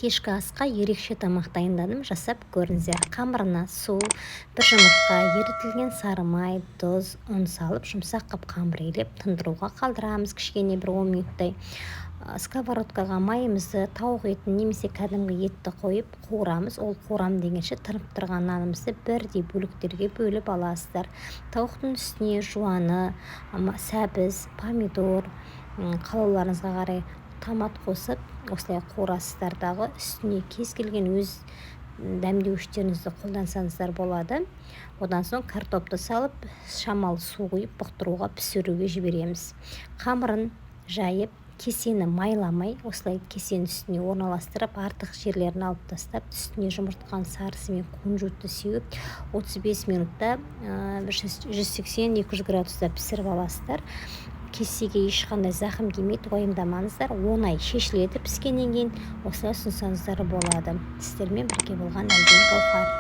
Кешкі асқа ерекше тамақ дайындадым, жасап көріңіздер. Қамырына су, бір жұмыртқа, ерітілген сары май, тұз, ұн салып, жұмсақ қып қамыр илеп, тындыруға қалдырамыз кішкене бір 10 минуттай. Сковородкаға майымызды, тауық етін немесе кәдімгі етті қойып қуырамыз. Ол қуырам дегенше тырып тұрған нанымызды бірдей бөліктерге бөліп аласыздар. Тауықтың үстіне жуаны, сәбіз, помидор, қалауларыңызға қарай томат қосып, осылай қуырасыздар дағы. Үстіне кез келген өз дәмдеуіштеріңізді қолдансаңыздар болады. Одан соң картопты салып, шамалы су құйып бұқтыруға, пісіруге жібереміз. Қамырын жайып, кесені майламай, осылай кесенің үстіне орналастырып, артық жерлерін алып тастап, үстіне жұмыртқаның сарысы мен кунжутты сеуіп, 35 минутта 180-200 градуста пісіріп аласыздар. Кесеге ешқандай зақым келмейді, уайымдамаңыздар. Оңай шешіледі піскеннен кейін, осылай ұсынсаңыздар болады. Сіздермен бірге болған Әлбен Гауһар.